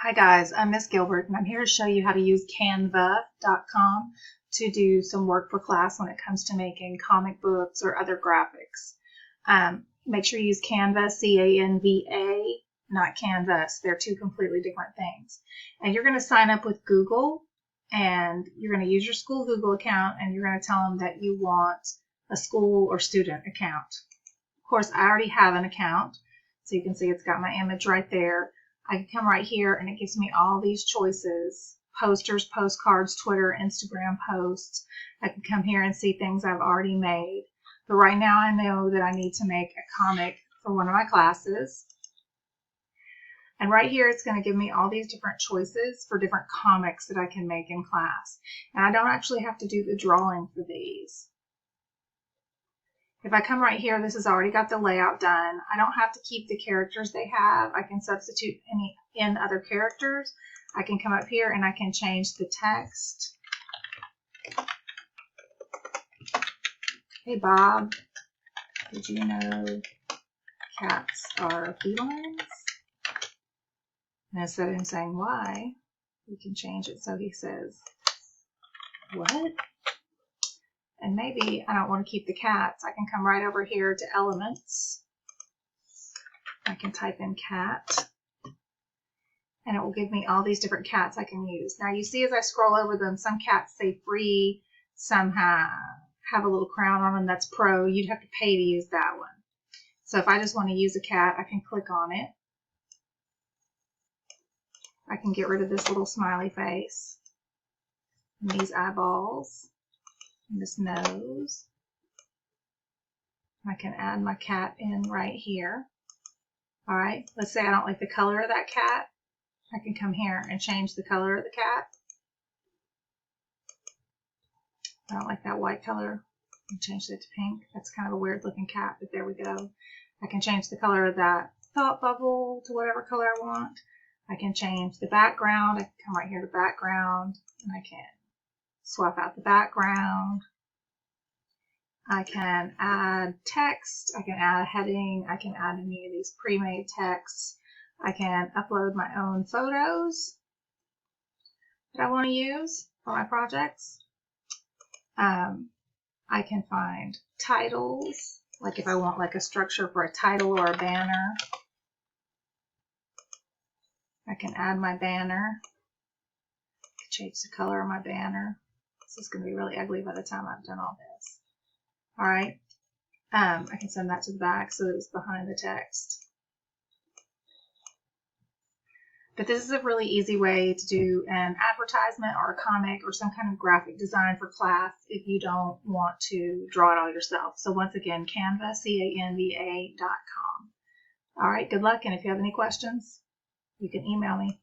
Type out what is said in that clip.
Hi guys, I'm Miss Gilbert and I'm here to show you how to use Canva.com to do some work for class when it comes to making comic books or other graphics. Make sure you use Canva, C-A-N-V-A, not Canvas. They're two completely different things. And you're going to sign up with Google and you're going to use your school Google account and you're going to tell them that you want a school or student account. Of course, I already have an account, so you can see it's got my image right there. I can come right here and it gives me all these choices: posters, postcards, Twitter, Instagram posts. I can come here and see things I've already made. But right now I know that I need to make a comic for one of my classes. And right here it's going to give me all these different choices for different comics that I can make in class. And I don't actually have to do the drawing for these. If I come right here, this has already got the layout done. I don't have to keep the characters they have. I can substitute in other characters. I can come up here and I can change the text. Hey Bob, did you know cats are felines? And instead of him saying why, we can change it so he says, what? And maybe I don't want to keep the cats. I can come right over here to elements. I can type in cat and it will give me all these different cats I can use. Now you see as I scroll over them, some cats say free, some have a little crown on them. That's pro. You'd have to pay to use that one. So if I just want to use a cat, I can click on it. I can get rid of this little smiley face and these eyeballs. And this nose. I can add my cat in right here. All right, let's say I don't like the color of that cat. I can come here and change the color of the cat. I don't like that white color. I can change that to pink. That's kind of a weird looking cat, but there we go. I can change the color of that thought bubble to whatever color I want. I can change the background. I can come right here to background and I can swap out the background. I can add text. I can add a heading. I can add any of these pre-made texts. I can upload my own photos that I want to use for my projects. I can find titles, like if I want like a structure for a title or a banner. I can add my banner. Change the color of my banner. This is going to be really ugly by the time I've done all this. All right. I can send that to the back so that it's behind the text. But this is a really easy way to do an advertisement or a comic or some kind of graphic design for class if you don't want to draw it all yourself. So once again, Canva, CANVA.com. All right, good luck. And if you have any questions, you can email me.